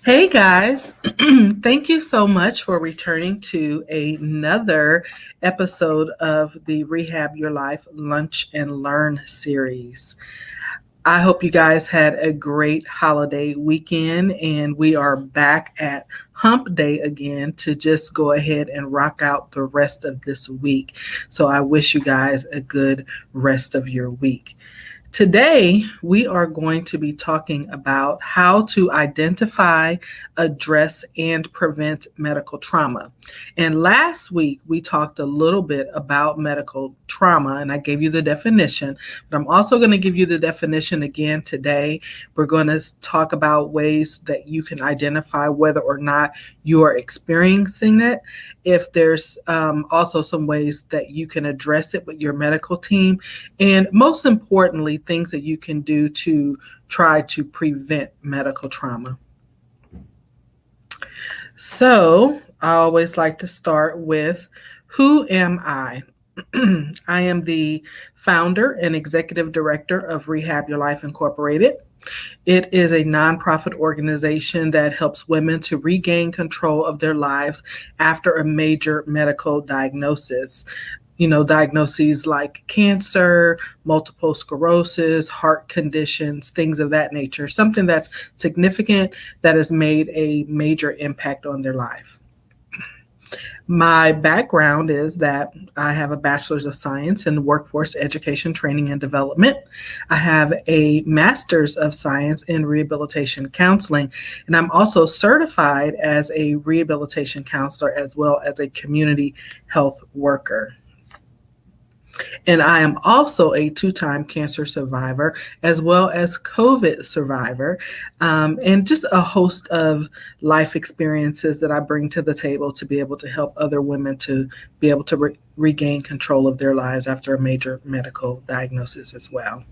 Hey guys, thank you so much for returning to another episode of the Rehab Your Life Lunch and Learn series. I hope you guys had a great holiday weekend and we are back at hump day again to just go ahead and rock out the rest of this week. So I wish you guys a good rest of your week. Today, we are going to be talking about how to identify, address, and prevent medical trauma. And last week, we talked a little bit about medical trauma, and I gave you the definition, but I'm also going to give you the definition again today. We're going to talk about ways that you can identify whether or not you are experiencing it. If there's also some ways that you can address it with your medical team, and most importantly, things that you can do to try to prevent medical trauma. So, I always like to start with who am I? I am the founder and executive director of Rehab Your Life Incorporated. It is a nonprofit organization that helps women to regain control of their lives after a major medical diagnosis. Diagnoses like cancer, multiple sclerosis, heart conditions, things of that nature, something that's significant that has made a major impact on their life. My background is that I have a bachelor's of science in workforce education, training, and development. I have a master's of science in rehabilitation counseling, and I'm also certified as a rehabilitation counselor as well as a community health worker. And I am also a two-time cancer survivor, as well as COVID survivor, and just a host of life experiences that I bring to the table to be able to help other women to be able to regain control of their lives after a major medical diagnosis as well.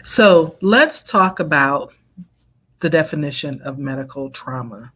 So let's talk about the definition of medical trauma.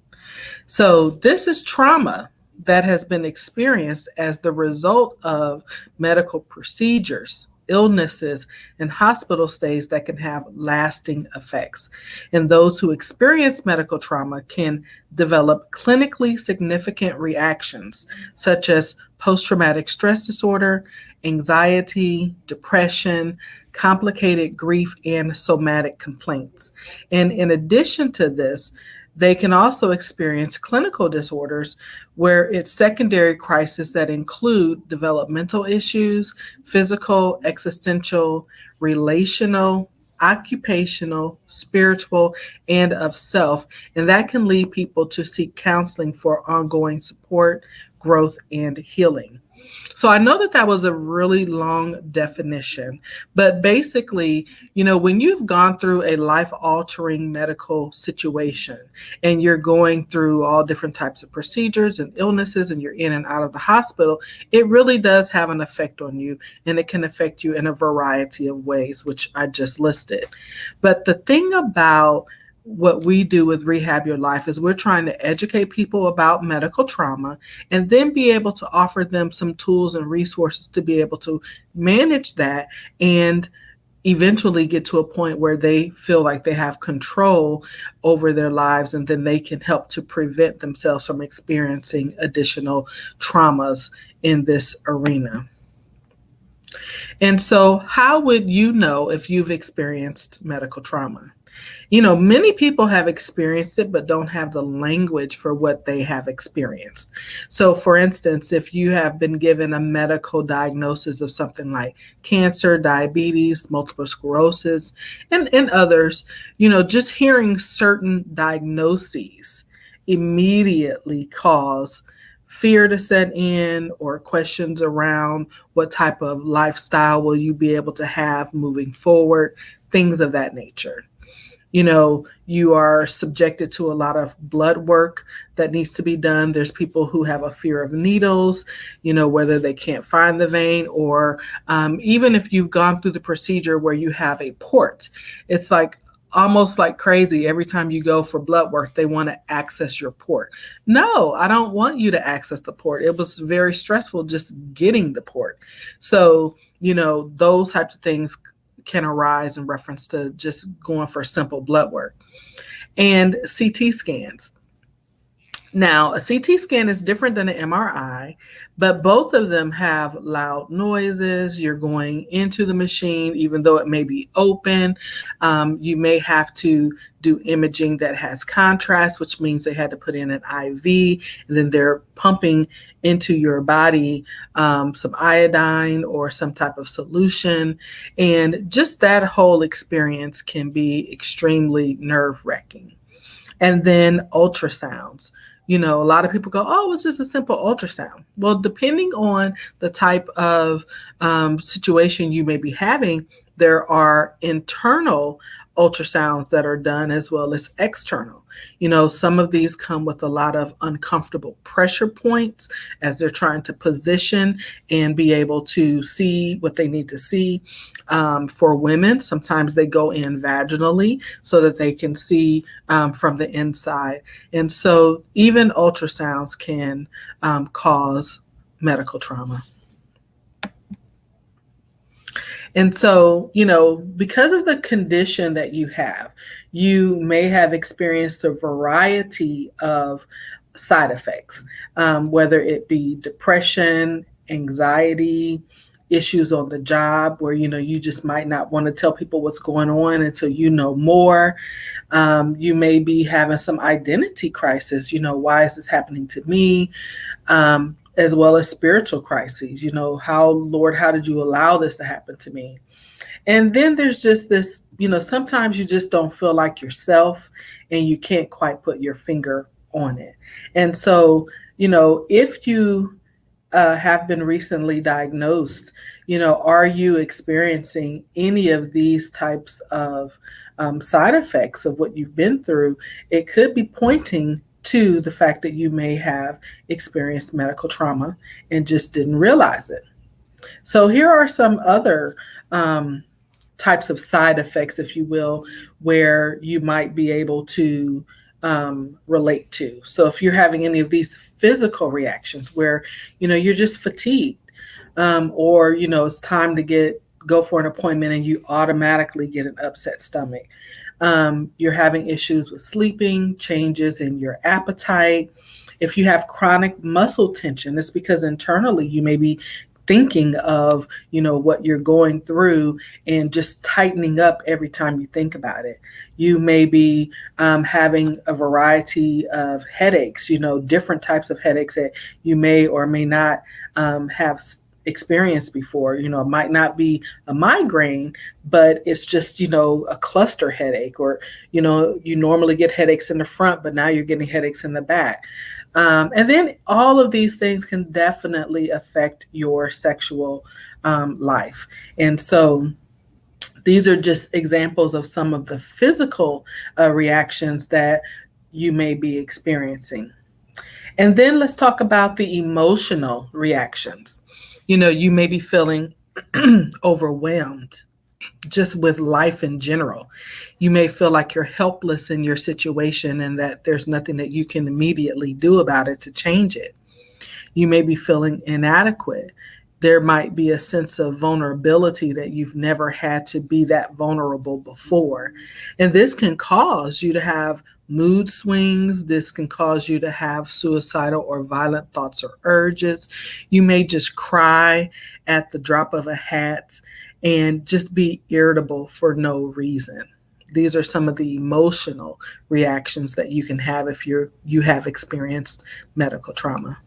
So this is trauma that has been experienced as the result of medical procedures, illnesses, and hospital stays that can have lasting effects. And those who experience medical trauma can develop clinically significant reactions, such as post traumatic stress disorder, anxiety, depression, complicated grief, and somatic complaints. And in addition to this, they can also experience clinical disorders where it's secondary crises that include developmental issues, physical, existential, relational, occupational, spiritual, and of self. And that can lead people to seek counseling for ongoing support, growth, and healing. So I know that that was a really long definition, but basically, when you've gone through a life altering medical situation and you're going through all different types of procedures and illnesses and you're in and out of the hospital, it really does have an effect on you, and it can affect you in a variety of ways, which I just listed. But the thing about what we do with Rehab Your Life is we're trying to educate people about medical trauma and then be able to offer them some tools and resources to be able to manage that and eventually get to a point where they feel like they have control over their lives, and then they can help to prevent themselves from experiencing additional traumas in this arena. And so, how would you know if you've experienced medical trauma? Many people have experienced it, but don't have the language for what they have experienced. So, for instance, if you have been given a medical diagnosis of something like cancer, diabetes, multiple sclerosis, and others, just hearing certain diagnoses immediately cause fear to set in, or questions around what type of lifestyle will you be able to have moving forward, things of that nature. You are subjected to a lot of blood work that needs to be done. There's people who have a fear of needles, whether they can't find the vein, or even if you've gone through the procedure where you have a port, it's like almost like crazy. Every time you go for blood work, they want to access your port. No, I don't want you to access the port. It was very stressful just getting the port. So, those types of things can arise in reference to just going for simple blood work. and CT scans. Now, a CT scan is different than an MRI, but both of them have loud noises. You're going into the machine, even though it may be open. You may have to do imaging that has contrast, which means they had to put in an IV, and then they're pumping into your body some iodine or some type of solution. And just that whole experience can be extremely nerve-wracking. And then ultrasounds. A lot of people go, oh, it's just a simple ultrasound. Well, depending on the type of situation you may be having, there are internal ultrasounds that are done as well as external. Some of these come with a lot of uncomfortable pressure points as they're trying to position and be able to see what they need to see. For women, sometimes they go in vaginally so that they can see from the inside. And so even ultrasounds can cause medical trauma. And so, because of the condition that you have, you may have experienced a variety of side effects, whether it be depression, anxiety, issues on the job where, you just might not want to tell people what's going on until you know more. You may be having some identity crisis. Why is this happening to me? As well as spiritual crises. Lord, how did you allow this to happen to me? And then there's just this, sometimes you just don't feel like yourself and you can't quite put your finger on it. And so, if you have been recently diagnosed, are you experiencing any of these types of side effects of what you've been through? It could be pointing to the fact that you may have experienced medical trauma and just didn't realize it. So here are some other types of side effects, if you will, where you might be able to relate to. So if you're having any of these physical reactions where, you're just fatigued, or, it's time to go for an appointment and you automatically get an upset stomach. You're having issues with sleeping, changes in your appetite. If you have chronic muscle tension, it's because internally you may be thinking of, what you're going through and just tightening up every time you think about it. You may be having a variety of headaches, different types of headaches that you may or may not have experienced before. It might not be a migraine, but it's just, a cluster headache, or, you normally get headaches in the front, but now you're getting headaches in the back. And then all of these things can definitely affect your sexual life. And so these are just examples of some of the physical reactions that you may be experiencing. And then let's talk about the emotional reactions. You may be feeling overwhelmed just with life in general. You may feel like you're helpless in your situation and that there's nothing that you can immediately do about it to change it. You may be feeling inadequate. There might be a sense of vulnerability that you've never had to be that vulnerable before. And this can cause you to have mood swings. This can cause you to have suicidal or violent thoughts or urges. You may just cry at the drop of a hat and just be irritable for no reason. These are some of the emotional reactions that you can have if you have experienced medical trauma.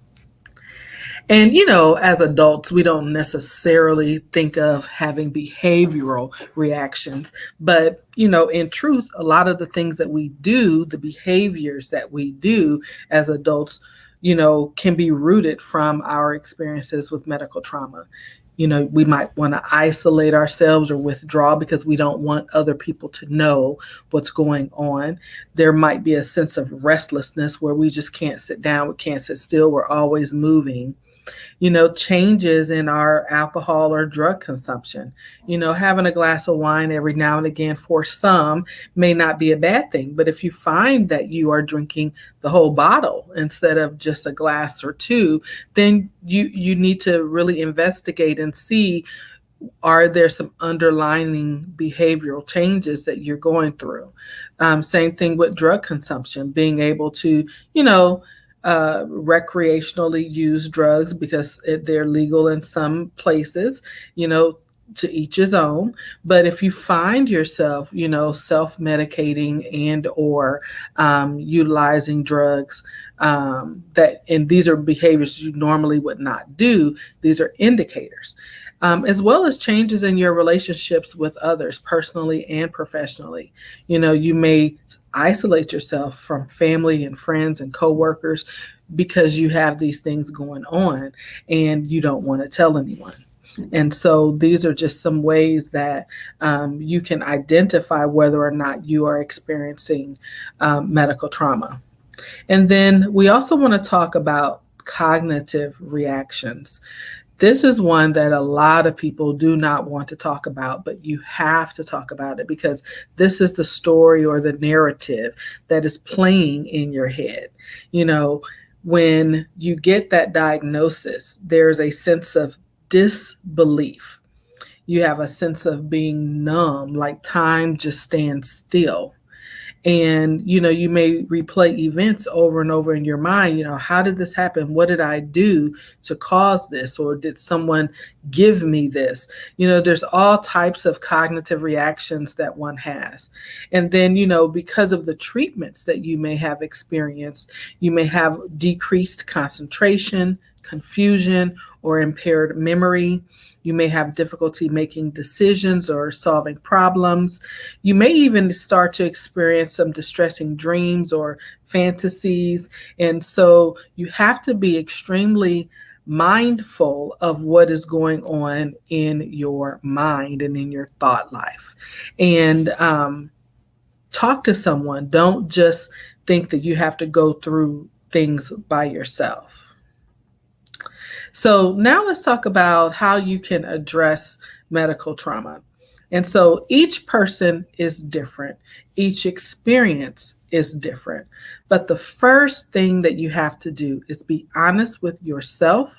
And, as adults, we don't necessarily think of having behavioral reactions. But, in truth, a lot of the things that we do, the behaviors that we do as adults, can be rooted from our experiences with medical trauma. We might want to isolate ourselves or withdraw because we don't want other people to know what's going on. There might be a sense of restlessness where we just can't sit down, we can't sit still, we're always moving. Changes in our alcohol or drug consumption. Having a glass of wine every now and again for some may not be a bad thing. But if you find that you are drinking the whole bottle instead of just a glass or two, then you need to really investigate and see Are there some underlying behavioral changes that you're going through? Same thing with drug consumption, being able to, recreationally use drugs because they're legal in some places, you know, to each his own. But if you find yourself, self-medicating and or utilizing drugs, and these are behaviors you normally would not do, these are indicators. As well as changes in your relationships with others, personally and professionally. You may isolate yourself from family and friends and coworkers because you have these things going on and you don't want to tell anyone. And so these are just some ways that you can identify whether or not you are experiencing medical trauma. And then we also want to talk about cognitive reactions. This is one that a lot of people do not want to talk about, but you have to talk about it because this is the story or the narrative that is playing in your head. When you get that diagnosis, there's a sense of disbelief. You have a sense of being numb, like time just stands still. And you may replay events over and over in your mind. How did this happen? What did I do to cause this? Or did someone give me this? There's all types of cognitive reactions that one has. And then because of the treatments that you may have experienced, you may have decreased concentration, confusion, or impaired memory. You may have difficulty making decisions or solving problems. You may even start to experience some distressing dreams or fantasies. And so you have to be extremely mindful of what is going on in your mind and in your thought life. And talk to someone. Don't just think that you have to go through things by yourself. So now let's talk about how you can address medical trauma. And so each person is different. Each experience is different. But the first thing that you have to do is be honest with yourself,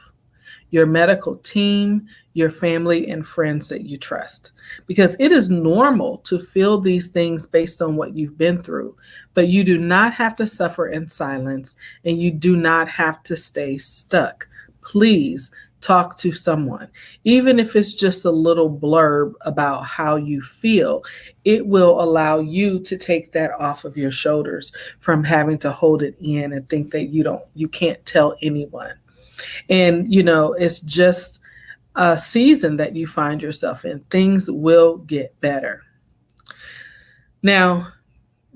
your medical team, your family, and friends that you trust. Because it is normal to feel these things based on what you've been through, but you do not have to suffer in silence and you do not have to stay stuck. Please talk to someone. Even if it's just a little blurb about how you feel, it will allow you to take that off of your shoulders from having to hold it in and think that you can't tell anyone. And, it's just a season that you find yourself in. Things will get better. Now,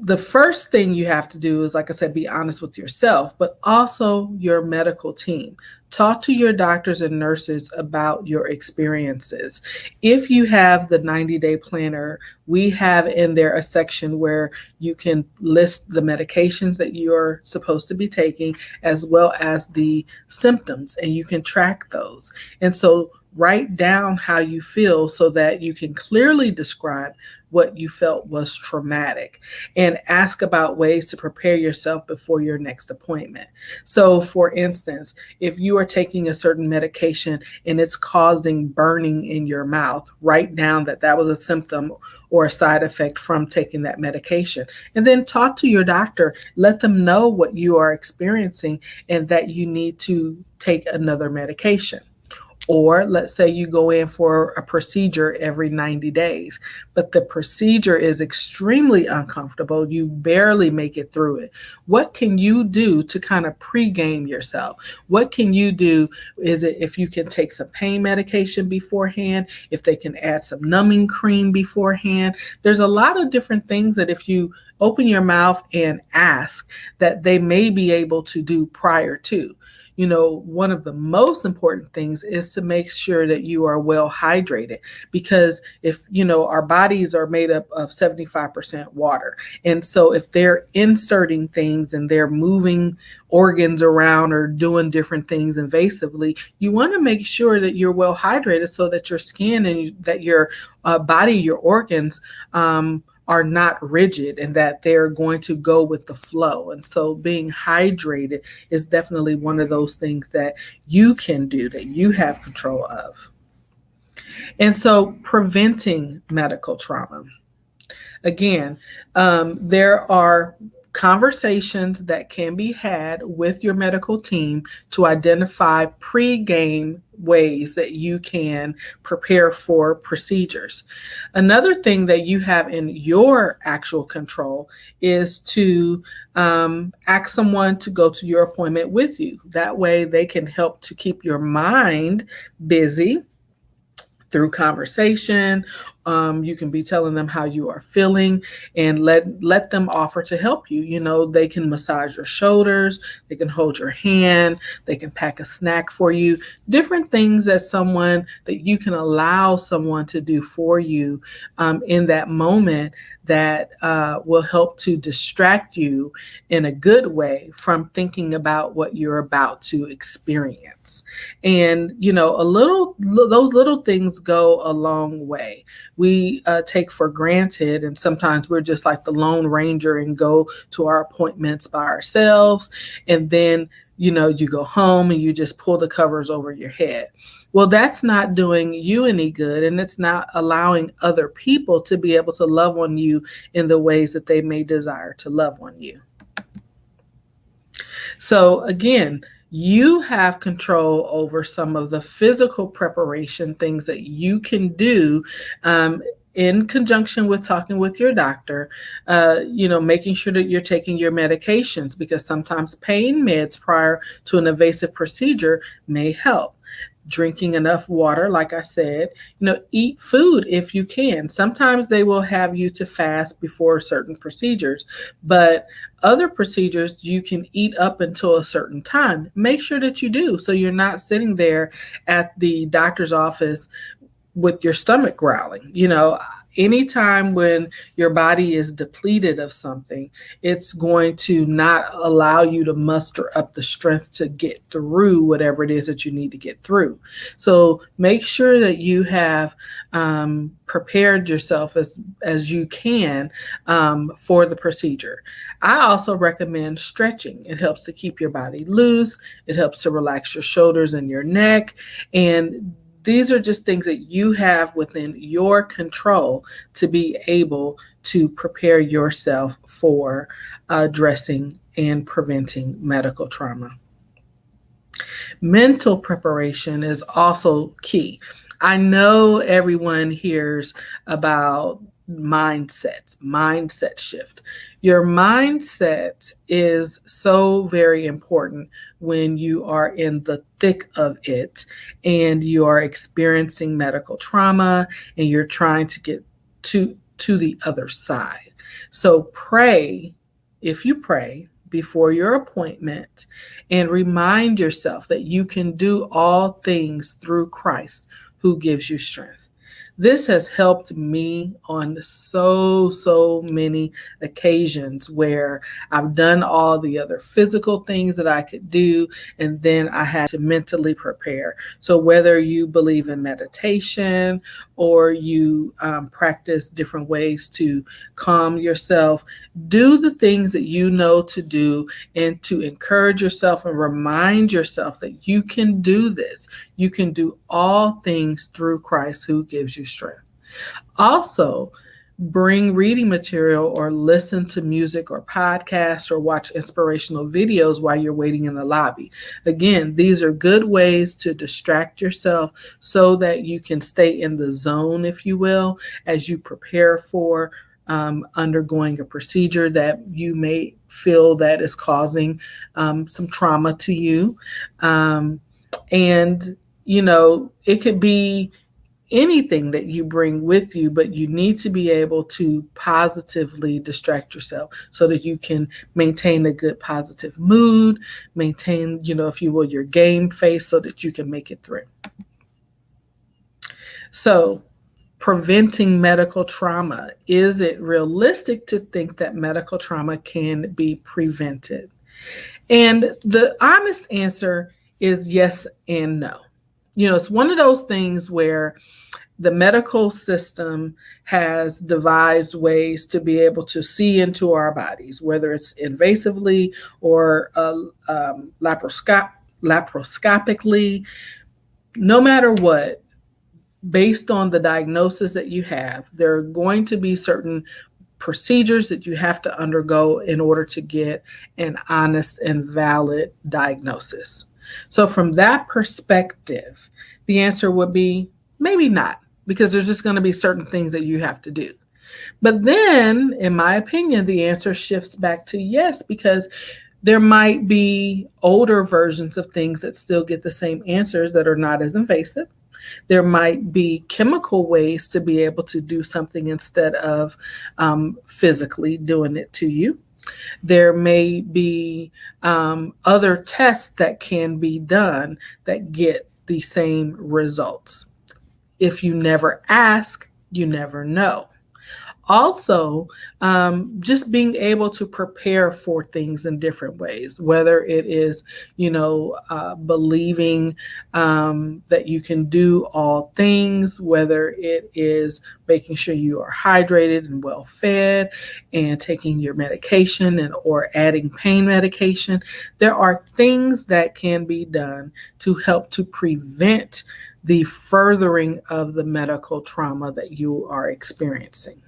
the first thing you have to do is, like I said, be honest with yourself, but also your medical team. Talk to your doctors and nurses about your experiences. If you have the 90-day planner, we have in there a section where you can list the medications that you're supposed to be taking, as well as the symptoms, and you can track those. And so write down how you feel so that you can clearly describe what you felt was traumatic, and ask about ways to prepare yourself before your next appointment. So for instance, if you are taking a certain medication and it's causing burning in your mouth, write down that that was a symptom or a side effect from taking that medication. And then talk to your doctor, let them know what you are experiencing and that you need to take another medication. Or let's say you go in for a procedure every 90 days, but the procedure is extremely uncomfortable. You barely make it through it. What can you do to kind of pregame yourself? What can you do? Is it if you can take some pain medication beforehand, if they can add some numbing cream beforehand? There's a lot of different things that if you open your mouth and ask, that they may be able to do prior to. One of the most important things is to make sure that you are well hydrated, because if, our bodies are made up of 75% water. And so if they're inserting things and they're moving organs around or doing different things invasively, you want to make sure that you're well hydrated so that your skin and that your body, your organs, are not rigid and that they're going to go with the flow. And so being hydrated is definitely one of those things that you can do, that you have control of. And so preventing medical trauma. Again, there are conversations that can be had with your medical team to identify pre-game ways that you can prepare for procedures. Another thing that you have in your actual control is to ask someone to go to your appointment with you. That way, they can help to keep your mind busy through conversation. You can be telling them how you are feeling and let them offer to help you. You know, they can massage your shoulders, they can hold your hand, they can pack a snack for you, different things that you can allow someone to do for you in that moment that will help to distract you in a good way from thinking about what you're about to experience. And, you know, those little things go a long way. We take for granted, and sometimes we're just like the Lone Ranger and go to our appointments by ourselves. And then, you know, you go home and you just pull the covers over your head. Well, that's not doing you any good, and it's not allowing other people to be able to love on you in the ways that they may desire to love on you. So, again, you have control over some of the physical preparation things that you can do in conjunction with talking with your doctor, making sure that you're taking your medications, because sometimes pain meds prior to an invasive procedure may help. Drinking enough water, like I said, eat food if you can. Sometimes they will have you to fast before certain procedures, but other procedures you can eat up until a certain time. Make sure that you do, so you're not sitting there at the doctor's office with your stomach growling. Anytime when your body is depleted of something, it's going to not allow you to muster up the strength to get through whatever it is that you need to get through. So make sure that you have prepared yourself as you can for the procedure. I also recommend stretching. It helps to keep your body loose. It helps to relax your shoulders and your neck. And these are just things that you have within your control to be able to prepare yourself for addressing and preventing medical trauma. Mental preparation is also key. I know everyone hears about mindset shift. Your mindset is so very important when you are in the thick of it and you are experiencing medical trauma and you're trying to get to the other side. So pray, if you pray before your appointment, and remind yourself that you can do all things through Christ who gives you strength. This has helped me on so many occasions where I've done all the other physical things that I could do, and then I had to mentally prepare. So whether you believe in meditation or you practice different ways to calm yourself, do the things that you know to do, and to encourage yourself and remind yourself that you can do this. You can do all things through Christ who gives you strength. Also, bring reading material or listen to music or podcasts or watch inspirational videos while you're waiting in the lobby. Again, these are good ways to distract yourself so that you can stay in the zone, if you will, as you prepare for undergoing a procedure that you may feel that is causing some trauma to you. And, it could be anything that you bring with you, but you need to be able to positively distract yourself so that you can maintain a good positive mood, maintain, if you will, your game face so that you can make it through. So, preventing medical trauma. Is it realistic to think that medical trauma can be prevented? And the honest answer is yes and no. It's one of those things where the medical system has devised ways to be able to see into our bodies, whether it's invasively or laparoscopically. No matter what, based on the diagnosis that you have, there are going to be certain procedures that you have to undergo in order to get an honest and valid diagnosis. So, from that perspective, the answer would be maybe not, because there's just going to be certain things that you have to do. But then, in my opinion, the answer shifts back to yes, because there might be older versions of things that still get the same answers that are not as invasive. There might be chemical ways to be able to do something instead of physically doing it to you. There may be other tests that can be done that get the same results. If you never ask, you never know. Also, just being able to prepare for things in different ways, whether it is, believing that you can do all things, whether it is making sure you are hydrated and well fed and taking your medication and or adding pain medication. There are things that can be done to help to prevent the furthering of the medical trauma that you are experiencing.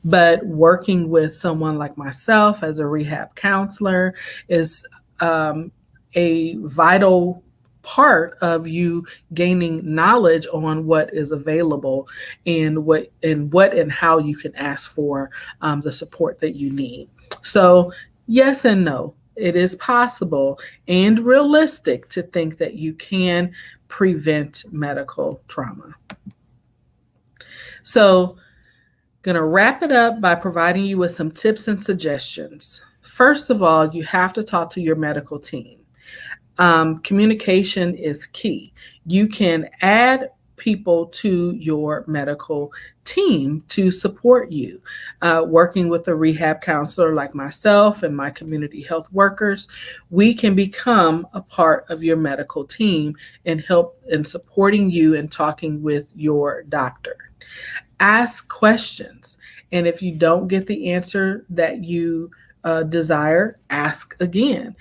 But working with someone like myself as a rehab counselor is a vital part of you gaining knowledge on what is available and what and how you can ask for the support that you need. So yes and no, it is possible and realistic to think that you can prevent medical trauma. So going to wrap it up by providing you with some tips and suggestions. First of all, you have to talk to your medical team. Communication is key. You can add people to your medical team to support you. Working with a rehab counselor like myself and my community health workers, we can become a part of your medical team and help in supporting you and talking with your doctor. Ask questions. And if you don't get the answer that you desire, ask again.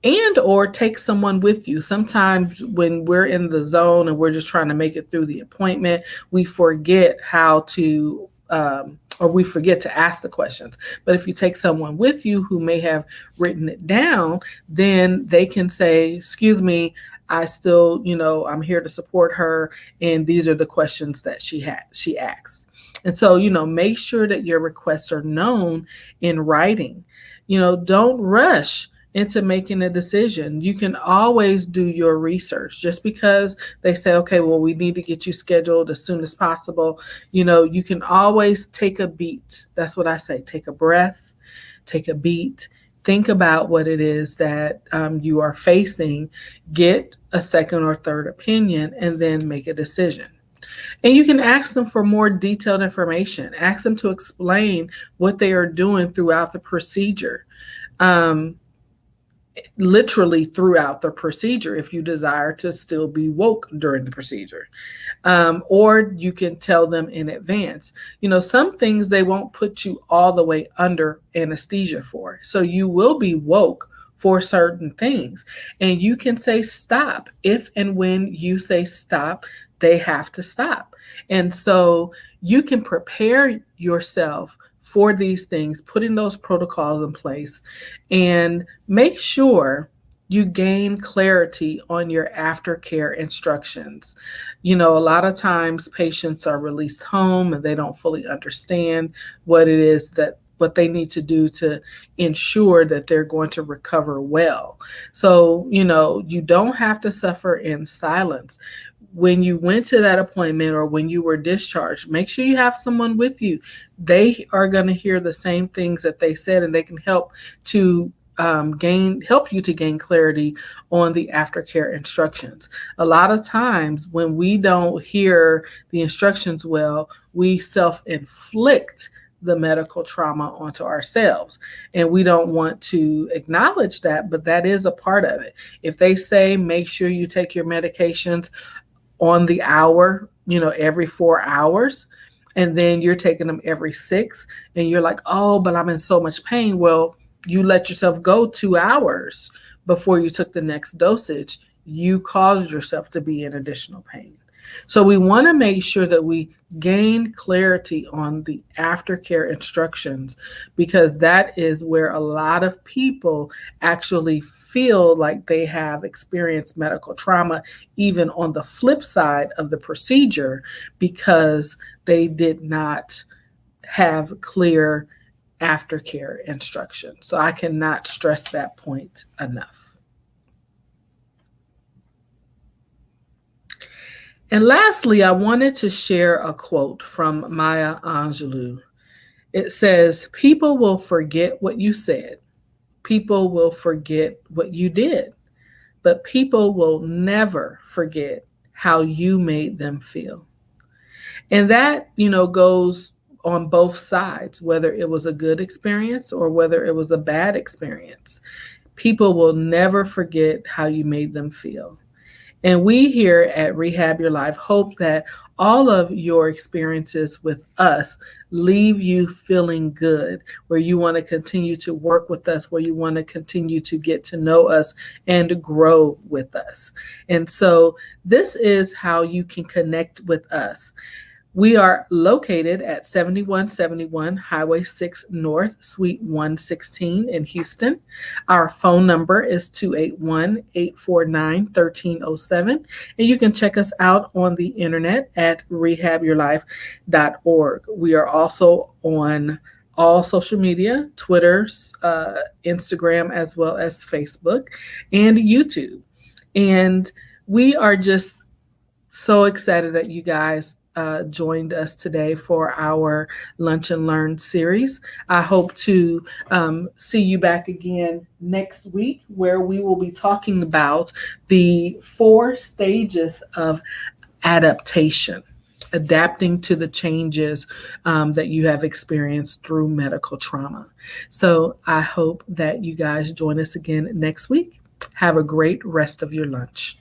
And or take someone with you. Sometimes when we're in the zone and we're just trying to make it through the appointment, we forget how to or we forget to ask the questions. But if you take someone with you who may have written it down, then they can say, excuse me, I still, I'm here to support her. And these are the questions that she asked. And so, make sure that your requests are known in writing. Don't rush into making a decision. You can always do your research. Just because they say, okay, well, we need to get you scheduled as soon as possible, you can always take a beat. That's what I say. Take a breath, take a beat, think about what it is that you are facing, get a second or third opinion, and then make a decision. And you can ask them for more detailed information. Ask them to explain what they are doing throughout the procedure. Literally throughout the procedure, if you desire to still be woke during the procedure. Or you can tell them in advance. Some things they won't put you all the way under anesthesia for. So you will be woke for certain things. And you can say stop. If and when you say stop, they have to stop. And so you can prepare yourself for these things, putting those protocols in place, and make sure you gain clarity on your aftercare instructions. A lot of times patients are released home and they don't fully understand what it is that what they need to do to ensure that they're going to recover well. So, you don't have to suffer in silence. When you went to that appointment or when you were discharged, make sure you have someone with you. They are going to hear the same things that they said, and they can help to help you to gain clarity on the aftercare instructions. A lot of times when we don't hear the instructions well, we self-inflict the medical trauma onto ourselves. And we don't want to acknowledge that, but that is a part of it. If they say, make sure you take your medications on the hour, every 4 hours, and then you're taking them every 6, and you're like, oh, but I'm in so much pain. Well, you let yourself go 2 hours before you took the next dosage. You caused yourself to be in additional pain. So we want to make sure that we gain clarity on the aftercare instructions, because that is where a lot of people actually feel like they have experienced medical trauma, even on the flip side of the procedure, because they did not have clear aftercare instructions. So I cannot stress that point enough. And lastly, I wanted to share a quote from Maya Angelou. It says, "People will forget what you said. People will forget what you did, but people will never forget how you made them feel." And that, goes on both sides, whether it was a good experience or whether it was a bad experience. People will never forget how you made them feel. And we here at Rehab Your Life hope that all of your experiences with us leave you feeling good, where you want to continue to work with us, where you want to continue to get to know us and grow with us. And so this is how you can connect with us. We are located at 7171 Highway 6 North, Suite 116 in Houston. Our phone number is 281-849-1307. And you can check us out on the internet at rehabyourlife.org. We are also on all social media, Twitter, Instagram, as well as Facebook and YouTube. And we are just so excited that you guys joined us today for our Lunch and Learn series. I hope to see you back again next week, where we will be talking about the 4 stages of adaptation, adapting to the changes that you have experienced through medical trauma. So I hope that you guys join us again next week. Have a great rest of your lunch.